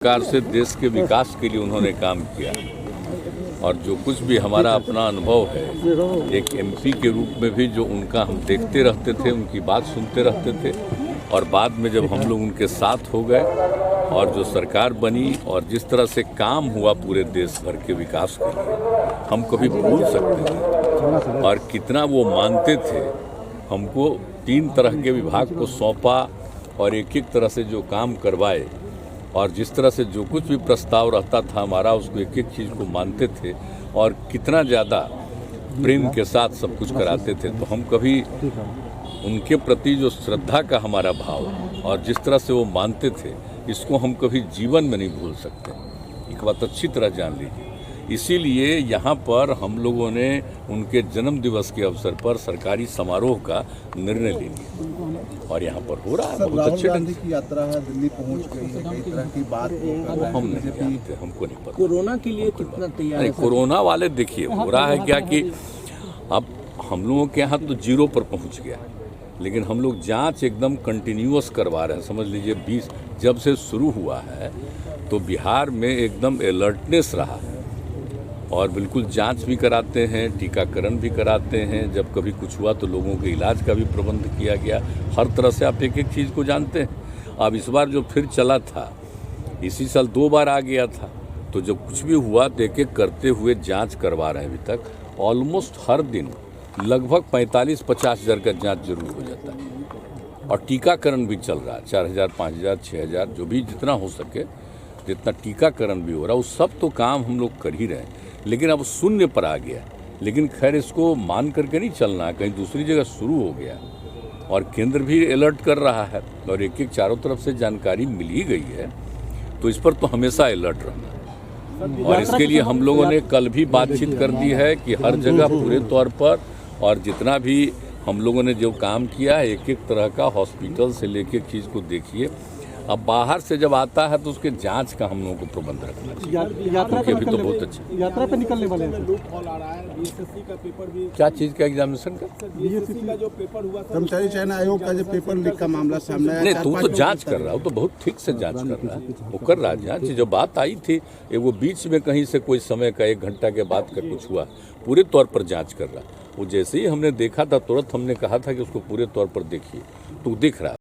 प्रकार से देश के विकास के लिए उन्होंने काम किया और जो कुछ भी हमारा अपना अनुभव है, एक एमपी के रूप में भी जो उनका हम देखते रहते थे, उनकी बात सुनते रहते थे और बाद में जब हम लोग उनके साथ हो गए और जो सरकार बनी और जिस तरह से काम हुआ पूरे देश भर के विकास के लिए, हम कभी भूल सकते हैं। और कितना वो मानते थे, हमको 3 तरह के विभाग को सौंपा और एक एक तरह से जो काम करवाए और जिस तरह से जो कुछ भी प्रस्ताव रहता था हमारा, उसको एक एक चीज़ को मानते थे और कितना ज़्यादा प्रेम के साथ सब कुछ कराते थे। तो हम कभी उनके प्रति जो श्रद्धा का हमारा भाव और जिस तरह से वो मानते थे, इसको हम कभी जीवन में नहीं भूल सकते। एक बात अच्छी तरह जान लीजिए। इसीलिए यहाँ पर हम लोगों ने उनके जन्म दिवस के अवसर पर सरकारी समारोह का निर्णय ले लिया और यहाँ पर हो रहा है। बहुत अच्छे गांधी की यात्रा है, दिल्ली पहुँच गई है, कई तरह की बात हम नहीं जानते, हमको नहीं पता। कोरोना के लिए कितना तैयार है? कोरोना वाले देखिए हो रहा है क्या कि अब हम लोगों के यहाँ तो 0 पर पहुँच गया, लेकिन हम लोग जांच एकदम कंटिन्यूअस करवा रहे हैं। समझ लीजिए 20 जब से शुरू हुआ है तो बिहार में एकदम अलर्टनेस रहा है और बिल्कुल जांच भी कराते हैं, टीकाकरण भी कराते हैं। जब कभी कुछ हुआ तो लोगों के इलाज का भी प्रबंध किया गया। हर तरह से आप एक एक चीज़ को जानते हैं। अब इस बार जो फिर चला था, इसी साल 2 बार आ गया था, तो जब कुछ भी हुआ तो एक एक करते हुए जांच करवा रहे हैं। अभी तक ऑलमोस्ट हर दिन लगभग 45-50 हज़ार का जांच जरूर हो जाता है और टीकाकरण भी चल रहा है। 4000, 5000, 6000 जो भी जितना हो सके, जितना टीकाकरण भी हो रहा है, उस सब तो काम हम लोग कर ही रहे हैं। लेकिन अब शून्य पर आ गया, लेकिन खैर इसको मान करके नहीं चलना है, कहीं दूसरी जगह शुरू हो गया और केंद्र भी अलर्ट कर रहा है और एक एक चारों तरफ से जानकारी मिल ही गई है, तो इस पर तो हमेशा अलर्ट रहना। और इसके लिए हम लोगों ने कल भी बातचीत कर दी है कि हर जगह पूरे तौर पर और जितना भी हम लोगों ने जो काम किया है, एक एक तरह का हॉस्पिटल से लेके एक चीज़ को देखिए। अब बाहर से जब आता है तो उसके जांच का हम लोगों को प्रबंध रखना चाहिए। यात्रा पे अभी तो बहुत अच्छा यात्रा पे निकलने वाले हैं। बीएसएससी का पेपर भी, क्या चीज़ का एग्जामिनेशन का बीएसएससी का जो पेपर हुआ, कर्मचारी चयन आयोग का जो पेपर लीक का मामला सामने आया। नहीं, तो जांच कर रहा है, तो बहुत ठीक से जांच कर रहा है, वो कर रहा है जांच। जो बात आई थी वो बीच में कहीं से कोई समय का 1 घंटा के बाद का कुछ हुआ, पूरे तौर पर जांच कर रहा है। वो जैसे ही हमने देखा था, तुरंत हमने कहा था कि उसको पूरे तौर पर देखिए, तो दिख रहा है।